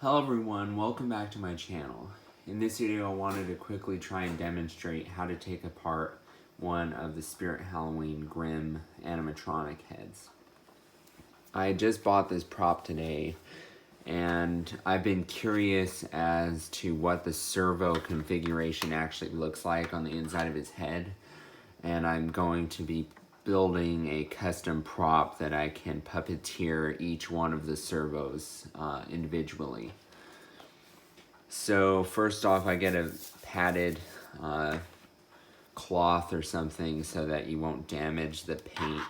Hello everyone, welcome back to my channel. In this video I wanted to quickly try and demonstrate how to take apart one of the Spirit Halloween Grimm animatronic heads. I just bought this prop today and I've been curious as to what the servo configuration actually looks like on the inside of his head, and I'm going to be building a custom prop that I can puppeteer each one of the servos individually. So first off, I get a padded cloth or something so that you won't damage the paint.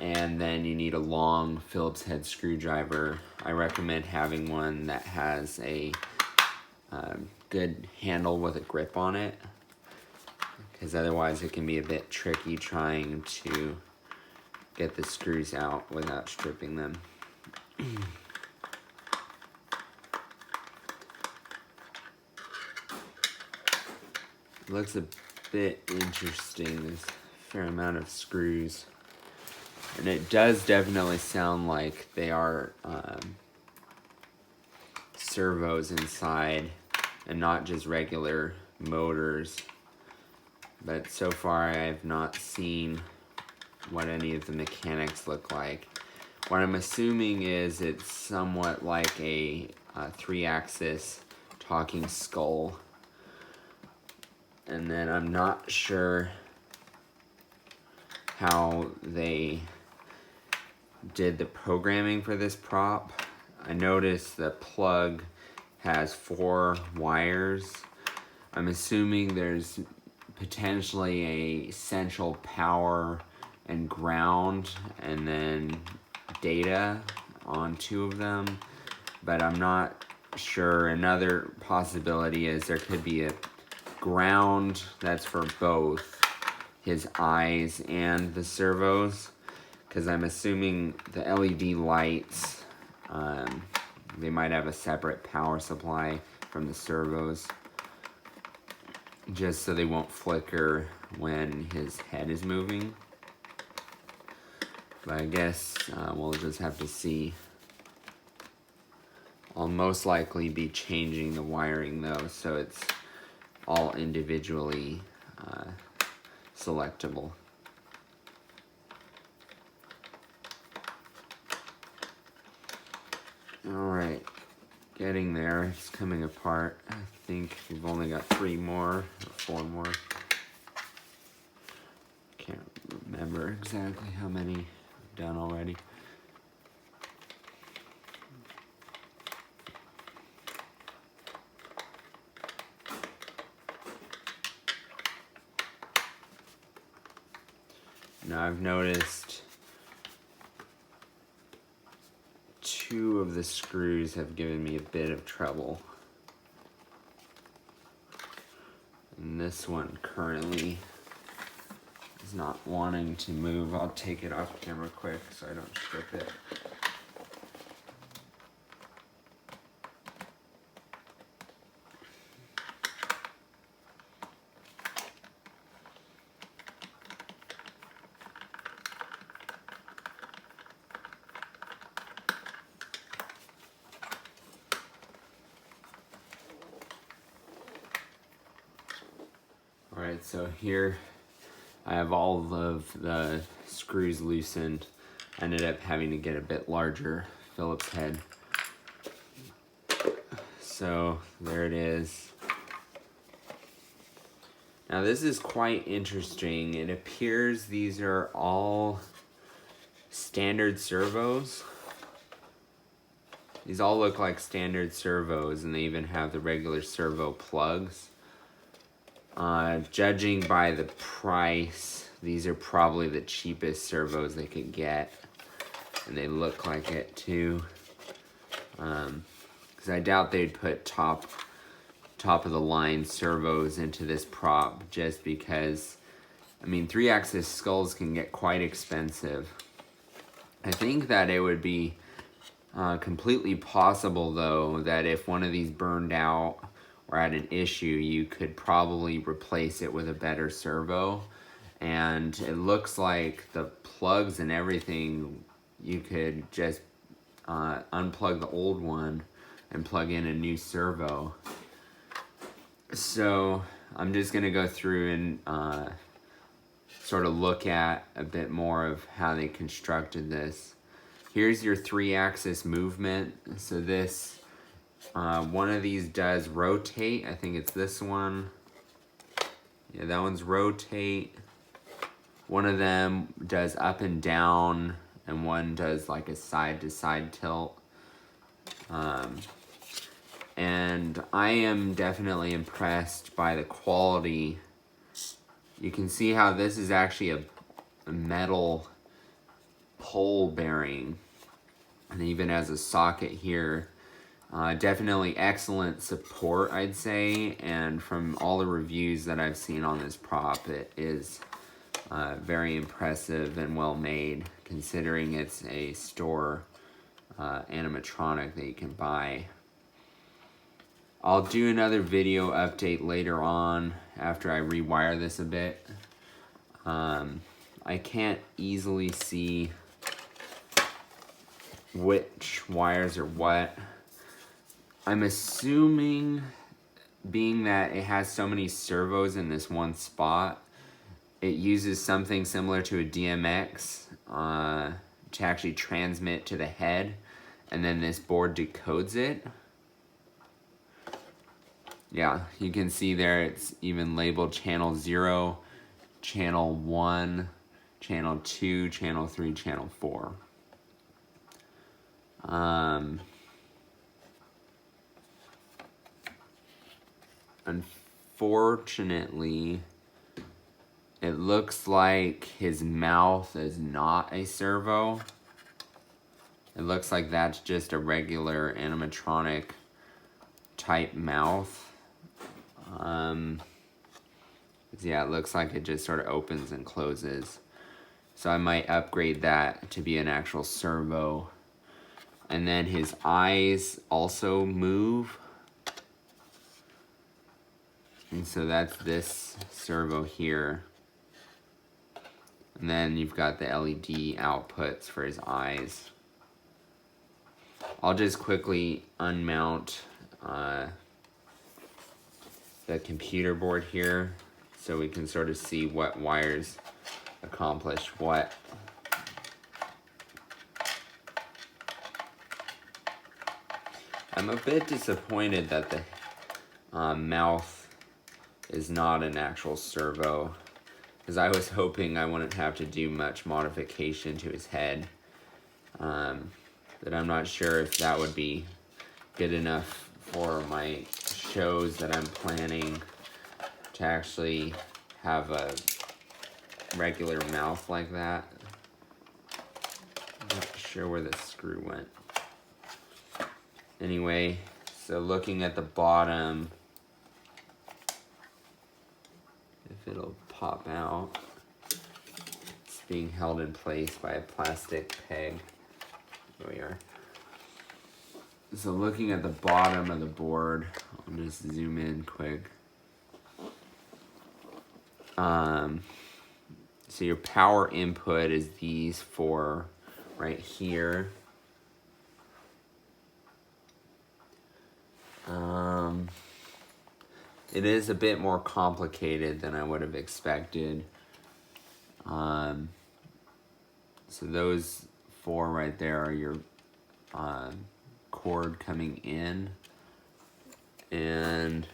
And then you need a long Phillips head screwdriver. I recommend having one that has a good handle with a grip on it, because otherwise it can be a bit tricky trying to get the screws out without stripping them. It looks a bit interesting. There's a fair amount of screws. And it does definitely sound like they are servos inside and not just regular motors. But so far I have not seen what any of the mechanics look like. What I'm assuming is it's somewhat like a 3-axis talking skull. And then I'm not sure how they did the programming for this prop. I noticed the plug has 4 wires. I'm assuming there's potentially a central power and ground and then data on 2 of them, but I'm not sure. Another possibility is there could be a ground that's for both his eyes and the servos, because I'm assuming the LED lights, they might have a separate power supply from the servos, just so they won't flicker when his head is moving. But I guess we'll just have to see. I'll most likely be changing the wiring though, so it's all individually selectable. Alright, getting there. It's coming apart. I think we've only got 3 more, or 4 more. Can't remember exactly how many I've done already. Now I've noticed 2 of the screws have given me a bit of trouble. And this one currently is not wanting to move. I'll take it off camera quick so I don't strip it. Alright, so here I have all of the screws loosened. I ended up having to get a bit larger Phillips head. So there it is. Now this is quite interesting. It appears these are all standard servos. These all look like standard servos, and they even have the regular servo plugs. Judging by the price, these are probably the cheapest servos they could get, and they look like it too. Because I doubt they'd put top of the line servos into this prop, just because, I mean, 3-axis skulls can get quite expensive. I think that it would be completely possible though that if one of these burned out or had an issue, you could probably replace it with a better servo. And it looks like the plugs and everything, you could just unplug the old one, and plug in a new servo. So I'm just gonna go through and sort of look at a bit more of how they constructed this. Here's your 3-axis movement. So this, one of these does rotate. I think it's this one. Yeah, that one's rotate. One of them does up and down, and one does like a side to side tilt. And I am definitely impressed by the quality. You can see how this is actually a metal pole bearing, and even has a socket here. Definitely excellent support, I'd say, and from all the reviews that I've seen on this prop, it is very impressive and well made, considering it's a store animatronic that you can buy. I'll do another video update later on after I rewire this a bit. I can't easily see which wires are what. I'm assuming, being that it has so many servos in this one spot, it uses something similar to a DMX to actually transmit to the head, and then this board decodes it. Yeah, you can see there it's even labeled channel 0, channel 1, channel 2, channel 3, channel 4. Unfortunately, it looks like his mouth is not a servo. It looks like that's just a regular animatronic type mouth. Yeah, it looks like it just sort of opens and closes. So I might upgrade that to be an actual servo. And then his eyes also move. And so that's this servo here. And then you've got the LED outputs for his eyes. I'll just quickly unmount the computer board here so we can sort of see what wires accomplish what. I'm a bit disappointed that the mouth is not an actual servo, because I was hoping I wouldn't have to do much modification to his head. But I'm not sure if that would be good enough for my shows that I'm planning to actually have a regular mouth like that. I'm not sure where the screw went. Anyway, so looking at the bottom, if it'll pop out, it's being held in place by a plastic peg. There we are. So looking at the bottom of the board, I'll just zoom in quick. So your power input is these four right here. It is a bit more complicated than I would have expected. So those four right there are your cord coming in, and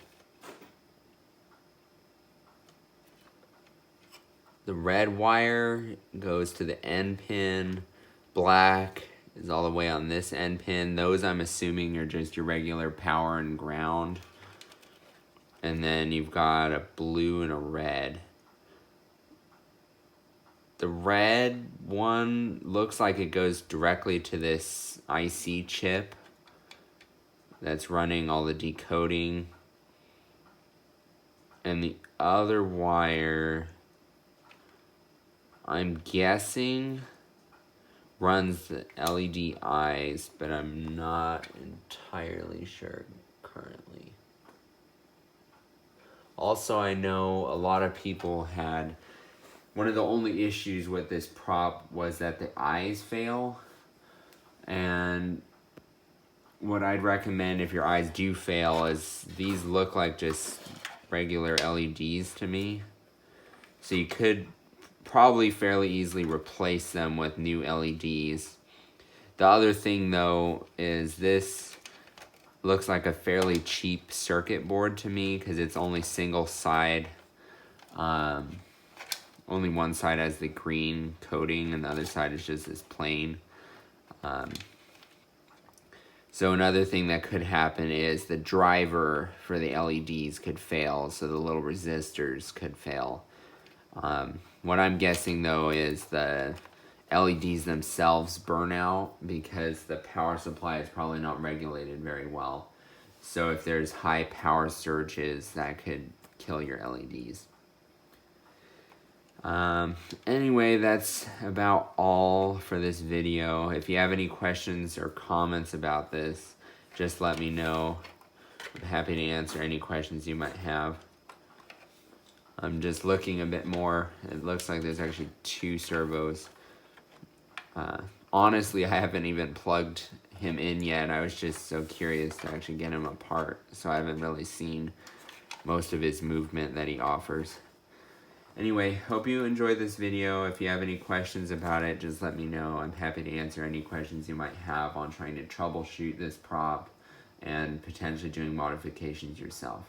the red wire goes to the end pin. Black is all the way on this end pin. Those I'm assuming are just your regular power and ground. And then you've got a blue and a red. The red one looks like it goes directly to this IC chip that's running all the decoding. And the other wire, I'm guessing, runs the LED eyes, but I'm not entirely sure currently. Also, I know a lot of people had, one of the only issues with this prop was that the eyes fail. And what I'd recommend if your eyes do fail is these look like just regular LEDs to me. So you could probably fairly easily replace them with new LEDs. The other thing though is this looks like a fairly cheap circuit board to me because it's only single side. Only one side has the green coating and the other side is just this plain. So another thing that could happen is the driver for the LEDs could fail, so the little resistors could fail. What I'm guessing though is the LEDs themselves burn out because the power supply is probably not regulated very well. So if there's high power surges, that could kill your LEDs. Anyway, that's about all for this video. If you have any questions or comments about this, just let me know. I'm happy to answer any questions you might have. I'm just looking a bit more. It looks like there's actually 2 servos. Honestly, I haven't even plugged him in yet. I was just so curious to actually get him apart, so I haven't really seen most of his movement that he offers. Anyway, hope you enjoyed this video. If you have any questions about it, just let me know. I'm happy to answer any questions you might have on trying to troubleshoot this prop and potentially doing modifications yourself.